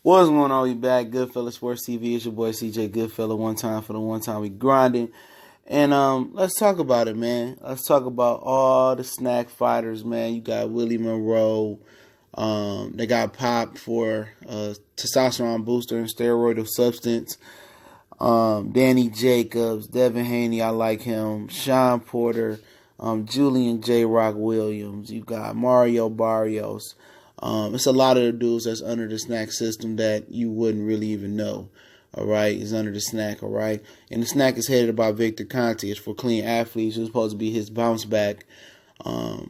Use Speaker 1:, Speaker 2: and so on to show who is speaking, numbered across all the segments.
Speaker 1: What's going on? We back. Goodfella Sports TV. It's your boy CJ Goodfella. One time for the one time we grinding. And let's talk about it, man. Let's talk about all the SNAC fighters, man. You got Willie Monroe. They got popped for testosterone booster and steroidal substance. Danny Jacobs, Devin Haney, I like him. Sean Porter, Julian J. Rock Williams. You got Mario Barrios. It's a lot of the dudes that's under the SNAC system that you wouldn't really even know. All right, is under the SNAC. All right, and the SNAC is headed by Victor Conte. It's for clean athletes. It's supposed to be his bounce back. For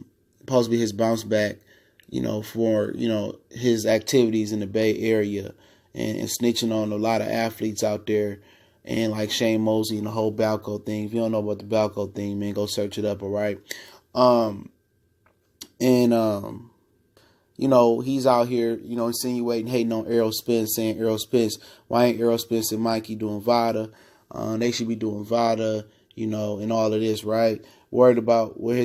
Speaker 1: his activities in the Bay Area and snitching on a lot of athletes out there. And like Shane Mosley and the whole Balco thing. If you don't know about the Balco thing, man, go search it up. All right, he's out here, insinuating, hating on Errol Spence, saying Errol Spence, why ain't Errol Spence and Mikey doing VADA? They should be doing VADA, and all of this, right? Worried about what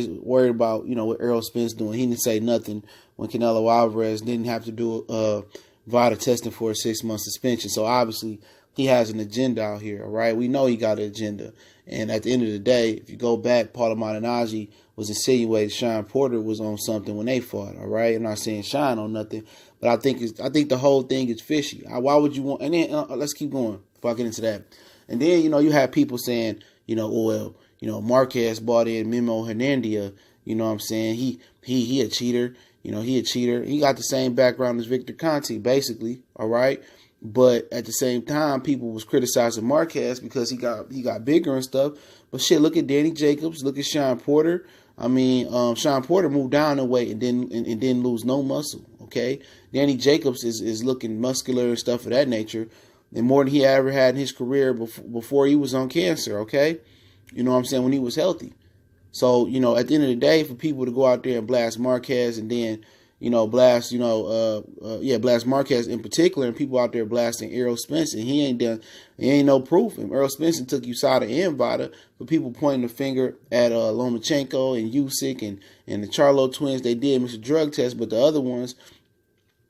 Speaker 1: Errol Spence doing. He didn't say nothing when Canelo Alvarez didn't have to do VADA testing for a 6-month suspension. So obviously he has an agenda out here, all right? We know he got an agenda. And at the end of the day, if you go back, Paula Malignaggi was insinuating Sean Porter was on something when they fought, all right? I'm not saying Sean on nothing, but I think the whole thing is fishy. Why would you want? And then let's keep going before I get into that. And then you have people saying, Marquez bought in Memo Hernandez. You know what I'm saying? He a cheater. He a cheater. He got the same background as Victor Conte, basically, all right? But at the same time, people was criticizing Marquez because he got bigger and stuff. But shit, look at Danny Jacobs, look at Sean Porter. I mean, Sean Porter moved down in weight and didn't lose no muscle. Okay, Danny Jacobs is looking muscular and stuff of that nature, and more than he ever had in his career before he was on cancer. Okay, you know what I'm saying, when he was healthy. So at the end of the day, for people to go out there and blast Marquez and then blast Marquez in particular, and people out there blasting Errol Spence, and he ain't no proof. And Errol Spence took USADA and VADA, but people pointing the finger at Lomachenko and Usyk and the Charlo twins. They did miss a drug test, but the other ones,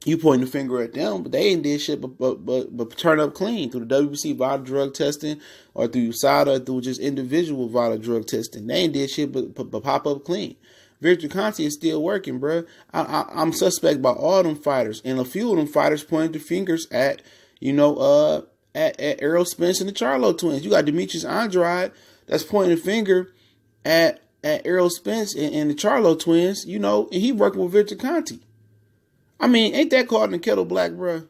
Speaker 1: you pointing the finger at them, but they ain't did shit but turn up clean through the WBC VADA drug testing or through USADA, through just individual VADA drug testing. They ain't did shit but pop up clean. Victor Conte is still working, bro. I'm suspect by all them fighters, and a few of them fighters pointed the fingers at Errol Spence and the Charlo twins. You got Demetrius Andrade that's pointing the finger at Errol Spence and the Charlo twins, and he working with Victor Conte. I mean, ain't that called in the kettle black, bro?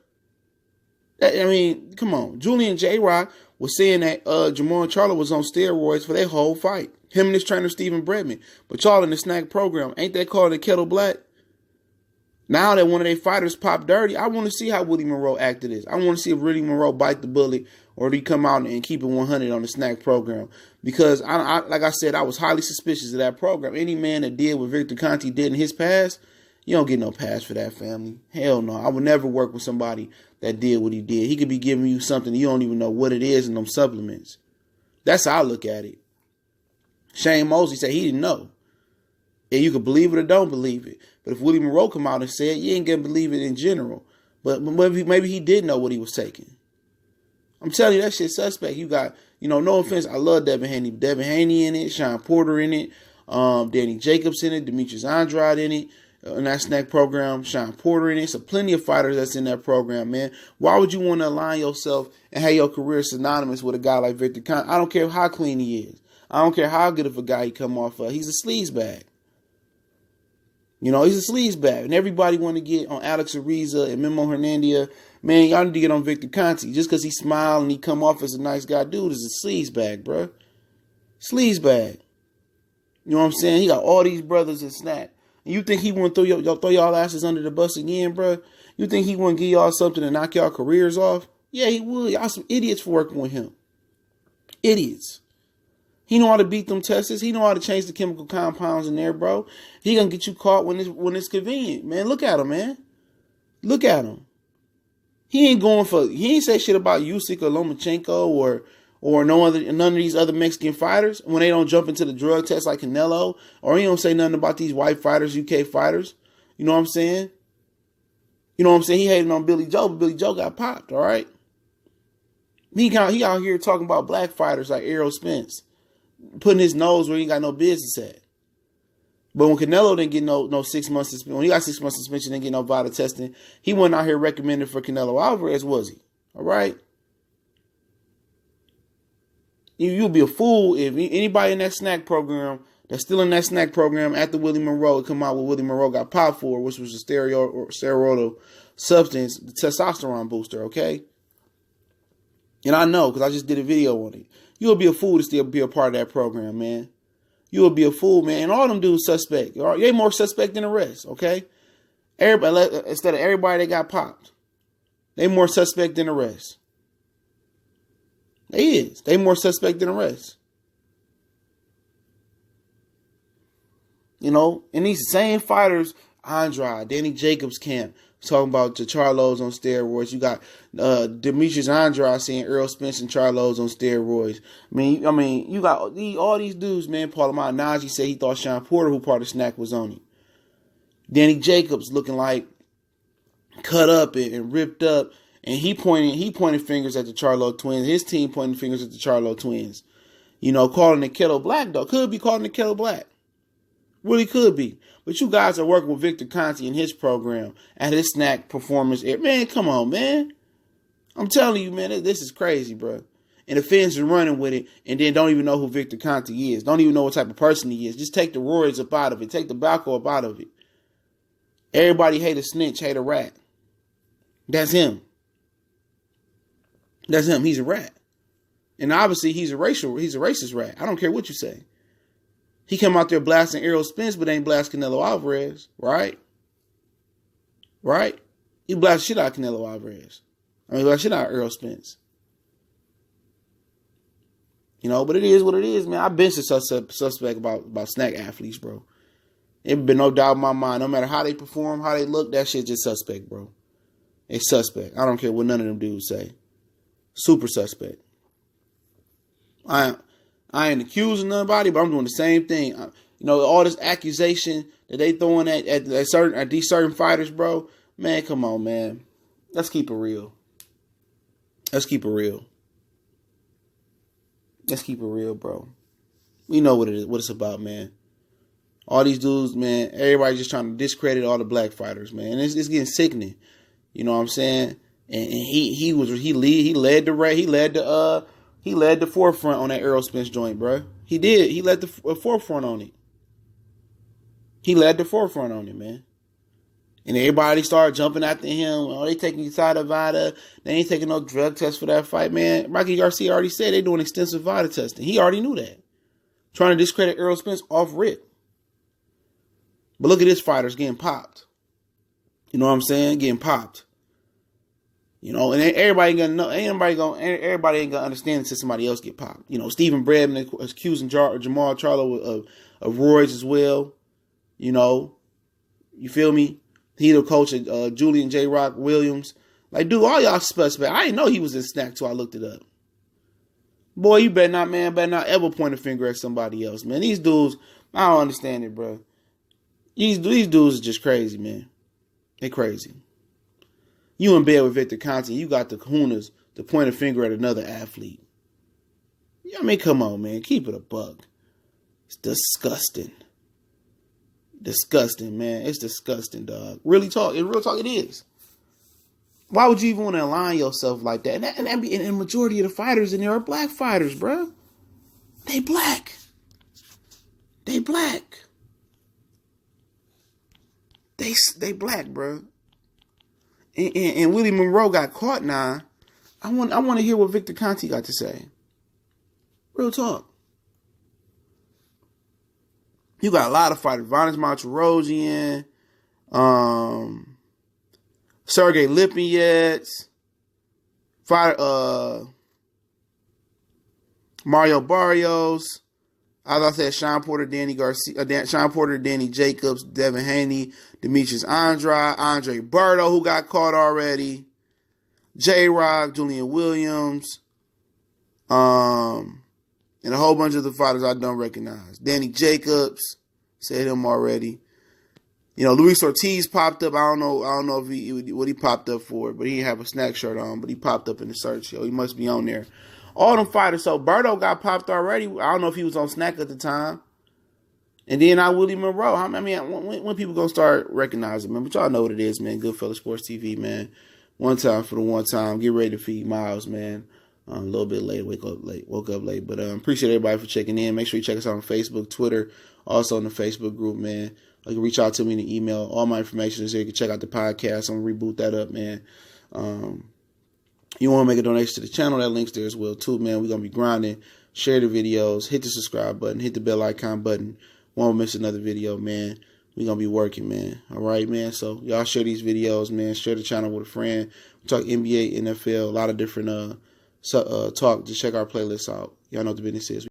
Speaker 1: Come on. Julian J. Rock was saying that Jamon Charlo was on steroids for their whole fight. Him and his trainer, Stephen Bredman. But y'all in the SNAC program, ain't that called the kettle black? Now that one of their fighters popped dirty, I want to see how Willie Monroe acted this. I want to see if Willie Monroe bite the bullet or he come out and keep it 100 on the SNAC program. Because, like I said, I was highly suspicious of that program. Any man that did what Victor Conte did in his past, you don't get no pass for that, family. Hell no. I would never work with somebody that did what he did. He could be giving you something you don't even know what it is in them supplements. That's how I look at it. Shane Mosley said he didn't know. And you could believe it or don't believe it. But if Willie Monroe come out and said, you ain't going to believe it in general. But maybe he did know what he was taking. I'm telling you, that shit's suspect. You got, no offense, I love Devin Haney. Devin Haney in it, Sean Porter in it, Danny Jacobs in it, Demetrius Andrade in it. In that SNAC program, Sean Porter in it. So plenty of fighters that's in that program, man. Why would you want to align yourself and have your career synonymous with a guy like Victor Conte? I don't care how clean he is. I don't care how good of a guy he come off of. He's a sleazebag. He's a sleazebag. And everybody want to get on Alex Ariza and Memo Hernandez. Man, y'all need to get on Victor Conte. Just because he smile and he come off as a nice guy, dude is a sleazebag, bro. Sleazebag. You know what I'm saying? He got all these brothers in SNAC. And you think he wouldn't throw y'all asses under the bus again, bro? You think he wouldn't give y'all something to knock y'all careers off? Yeah, he would. Y'all some idiots for working with him. Idiots. He know how to beat them tests. He know how to change the chemical compounds in there, bro. He gonna get you caught when it's convenient, man. Look at him, man. Look at him. He ain't say shit about Usyk or Lomachenko or none of these other Mexican fighters when they don't jump into the drug test like Canelo, or he don't say nothing about these white fighters, UK fighters. You know what I'm saying? You know what I'm saying? He hated on Billy Joe, but Billy Joe got popped, all right? He out here talking about black fighters like Errol Spence, putting his nose where he ain't got no business at. But when Canelo didn't get no 6 months suspension, when he got 6 months suspension, didn't get no vital testing, he wasn't out here recommended for Canelo Alvarez, was he? All right? You'll be a fool if anybody in that SNAC program that's still in that SNAC program after Willie Monroe come out what Willie Monroe got popped for, which was a steroidal substance, the testosterone booster, okay? And I know because I just did a video on it. You'll be a fool to still be a part of that program, man. You will be a fool, man. And all them dudes suspect. They more suspect than the rest, okay? Everybody, instead of everybody that got popped, they more suspect than the rest. They is. They more suspect than the rest. You know, and these same fighters, Andrade, Danny Jacobs camp, talking about the Charlos on steroids. You got Demetrius Andrade saying Earl Spence and Charlos on steroids. I mean, you got all these dudes, man. Paul Najee said he thought Sean Porter, who part of SNAC, was on him. Danny Jacobs looking like cut up and ripped up, and he pointed fingers at the Charlo twins. His team pointing fingers at the Charlo twins. You know, calling the kettle black though. Could be calling the kettle black. Really could be. But you guys are working with Victor Conte in his program at his SNAC performance. Man, come on, man. I'm telling you, man, this is crazy, bro. And the fans are running with it and then don't even know who Victor Conte is. Don't even know what type of person he is. Just take the roids up out of it. Take the Balco up out of it. Everybody hate a snitch, hate a rat. That's him. That's him. He's a rat. And obviously he's a racist rat. I don't care what you say. He came out there blasting Errol Spence, but ain't blast Canelo Alvarez, right? Right? He blasted shit out of Canelo Alvarez. I mean, blast shit out of Errol Spence. You know, but it is what it is, man. I've been suspect about SNAC athletes, bro. It been no doubt in my mind. No matter how they perform, how they look, that shit just suspect, bro. It's suspect. I don't care what none of them dudes say. Super suspect. I ain't accusing nobody, but I'm doing the same thing. You know, all this accusation that they throwing at these certain fighters, bro. Man, come on, man. Let's keep it real. Let's keep it real. Let's keep it real, bro. We know what it is, what it's about, man. All these dudes, man. Everybody just trying to discredit all the black fighters, man. And it's getting sickening. You know what I'm saying? And he led the forefront on that Errol Spence joint, bro. He did. He led the forefront on it. He led the forefront on it, man. And everybody started jumping after him. Oh, they taking side of Vita. They ain't taking no drug test for that fight, man. Mikey Garcia already said they doing extensive Vita testing. He already knew that. Trying to discredit Errol Spence off rip. But look at this fighters getting popped. You know what I'm saying? Getting popped. You know, and everybody ain't gonna know. Everybody ain't gonna understand until somebody else get popped. You know, Stephen Bradman accusing Jamal Charlo of roids as well. You know, you feel me? He the coach of Julian J. Rock Williams. Like, dude, all y'all suspect. I didn't know he was in SNAC till I looked it up. Boy, you better not ever point a finger at somebody else, man. These dudes, I don't understand it, bro. These dudes are just crazy, man. They crazy. You in bed with Victor Conte, you got the kahunas to point a finger at another athlete. I mean, come on, man. Keep it a buck. It's disgusting. Disgusting, man. It's disgusting, dog. Real talk, it is. Why would you even want to align yourself like that? And the majority of the fighters in there are black fighters, bro. They black. They black. They black, bro. And Willie Monroe got caught now. I want to hear what Victor Conte got to say. Real talk. You got a lot of fighters. Vanis Martirosyan, Sergey Lipinets, Mario Barrios. As I said, Sean Porter, Danny Jacobs, Devin Haney, Demetrius Andrade, Andre Berto, who got caught already, J-Rock, Julian Williams, and a whole bunch of the fighters I don't recognize. Danny Jacobs, said him already. You know, Luis Ortiz popped up. I don't know if what he popped up for, but he didn't have a SNAC shirt on, but he popped up in the search. Yo, he must be on there. All them fighters. So Berto got popped already. I don't know if he was on SNAC at the time. And then Willie Monroe. I mean, when people gonna start recognizing, man? But y'all know what it is, man. Goodfellas Sports TV, man. One time for the one time. Get ready to feed Miles, man. A little bit late. Woke up late. But appreciate everybody for checking in. Make sure you check us out on Facebook, Twitter, also on the Facebook group, man. You can reach out to me in the email. All my information is there. You can check out the podcast. I'm going to reboot that up, man. You want to make a donation to the channel, that link's there as well, too, man. We're going to be grinding. Share the videos. Hit the subscribe button. Hit the bell icon button. Won't miss another video, man. We're going to be working, man. All right, man? So, y'all share these videos, man. Share the channel with a friend. We talk NBA, NFL, a lot of different talk. Just check our playlist out. Y'all know what the business is.